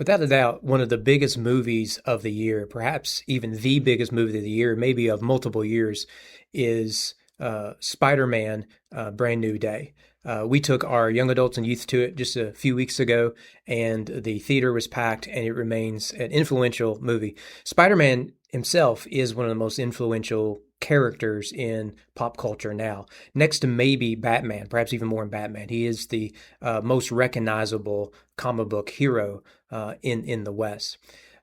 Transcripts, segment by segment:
Without a doubt, one of the biggest movies of the year, perhaps even the biggest movie of the year, maybe of multiple years, is Spider-Man: Brand New Day. We took our young adults and youth to it just a few weeks ago, and the theater was packed, and it remains an influential movie. Spider-Man himself is one of the most influential characters in pop culture now, next to maybe Batman, perhaps even more than Batman. He is the most recognizable comic book hero in the West.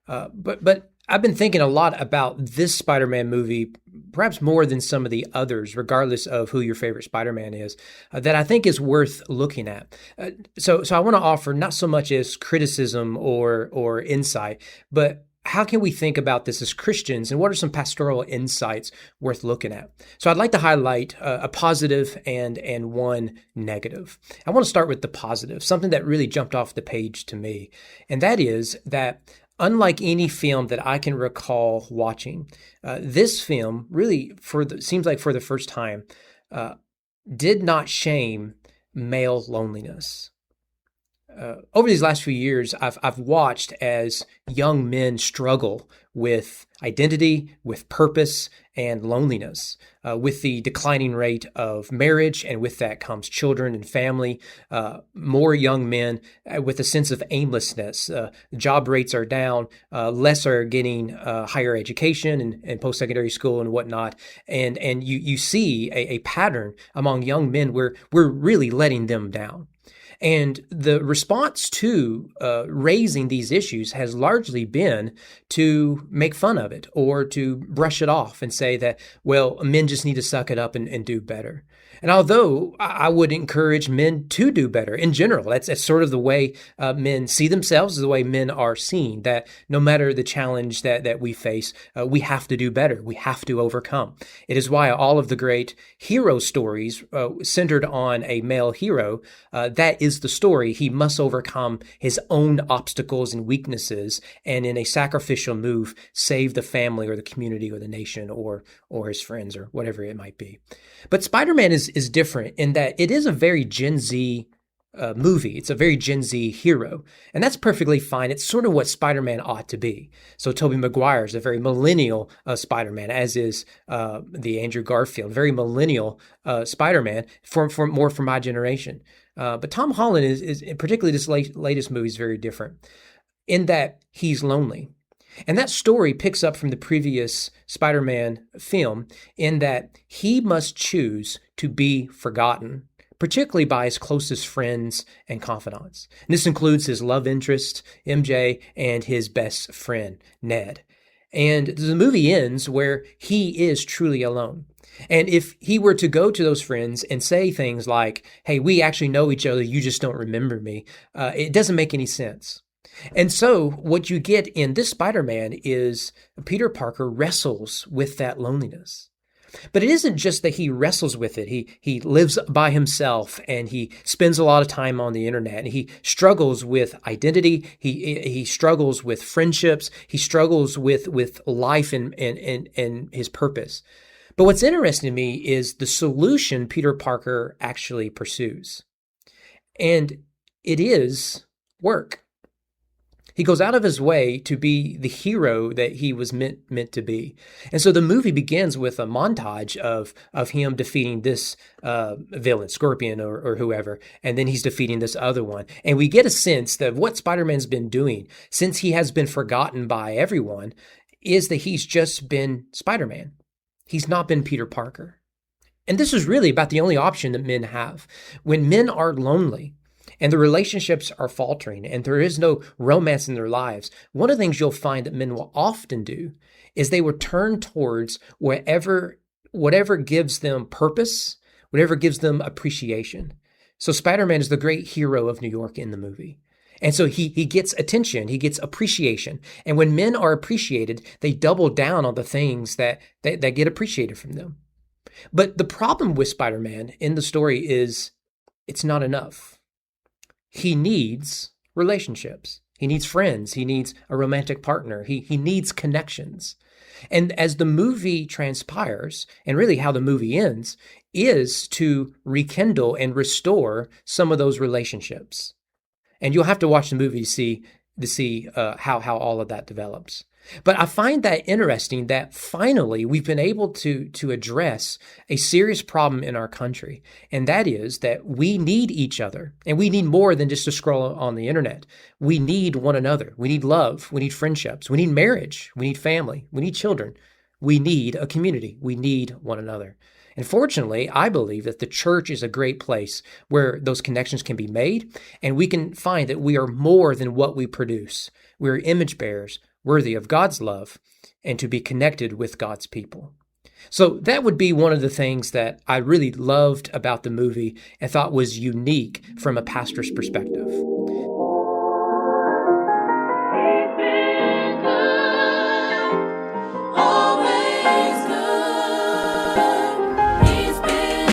But I've been thinking a lot about this Spider-Man movie, perhaps more than some of the others, regardless of who your favorite Spider-Man is, that I think is worth looking at. So I want to offer not so much as criticism or insight, but how can we think about this as Christians, and what are some pastoral insights worth looking at? So I'd like to highlight a positive and one negative. I want to start with the positive, something that really jumped off the page to me, and that is that unlike any film that I can recall watching, this film really, seems like for the first time, did not shame male loneliness. Over these last few years, I've watched as young men struggle with identity, with purpose, and loneliness, with the declining rate of marriage, and with that comes children and family. More young men with a sense of aimlessness. Job rates are down, less are getting higher education and post-secondary school and whatnot. And you see a pattern among young men where we're really letting them down. And the response to raising these issues has largely been to make fun of it or to brush it off and say that, well, men just need to suck it up and do better. And although I would encourage men to do better in general, that's sort of the way men see themselves, the way men are seen, that no matter the challenge that we face, we have to do better. We have to overcome. It is why all of the great hero stories centered on a male hero, that is the story. He must overcome his own obstacles and weaknesses, and in a sacrificial move, save the family or the community or the nation or his friends or whatever it might be. But Spider-Man is different in that it is a very Gen Z movie. It's a very Gen Z hero, and that's perfectly fine. It's sort of what Spider-Man ought to be. So Tobey Maguire is a very millennial Spider-Man, as is the Andrew Garfield, very millennial Spider-Man for my generation. But Tom Holland is particularly this latest movie is very different in that he's lonely. And that story picks up from the previous Spider-Man film in that he must choose to be forgotten, particularly by his closest friends and confidants. And this includes his love interest, MJ, and his best friend, Ned. And the movie ends where he is truly alone. And if he were to go to those friends and say things like, hey, we actually know each other, you just don't remember me, it doesn't make any sense. And so what you get in this Spider-Man is Peter Parker wrestles with that loneliness. But it isn't just that he wrestles with it. He lives by himself, and he spends a lot of time on the internet, and he struggles with identity. He struggles with friendships. He struggles with life and his purpose. But what's interesting to me is the solution Peter Parker actually pursues. And it is work. He goes out of his way to be the hero that he was meant to be. And so the movie begins with a montage of him defeating this villain, Scorpion or whoever, and then he's defeating this other one. And we get a sense that what Spider-Man's been doing since he has been forgotten by everyone is that he's just been Spider-Man. He's not been Peter Parker. And this is really about the only option that men have. When men are lonely, and the relationships are faltering, and there is no romance in their lives, one of the things you'll find that men will often do is they will turn towards whatever gives them purpose, whatever gives them appreciation. So Spider-Man is the great hero of New York in the movie. And so he gets attention, he gets appreciation. And when men are appreciated, they double down on the things that get appreciated from them. But the problem with Spider-Man in the story is it's not enough. He needs relationships. He needs friends. He needs a romantic partner. He needs connections. And as the movie transpires, and really how the movie ends, is to rekindle and restore some of those relationships. And you'll have to watch the movie to see to see how all of that develops. But I find that interesting that finally we've been able to address a serious problem in our country, and that is that we need each other, and we need more than just to scroll on the internet. We need one another. We need love. We need friendships. We need marriage. We need family. We need children. We need a community. We need one another. And fortunately, I believe that the church is a great place where those connections can be made, and we can find that we are more than what we produce. We are image bearers, worthy of God's love, and to be connected with God's people. So that would be one of the things that I really loved about the movie and thought was unique from a pastor's perspective.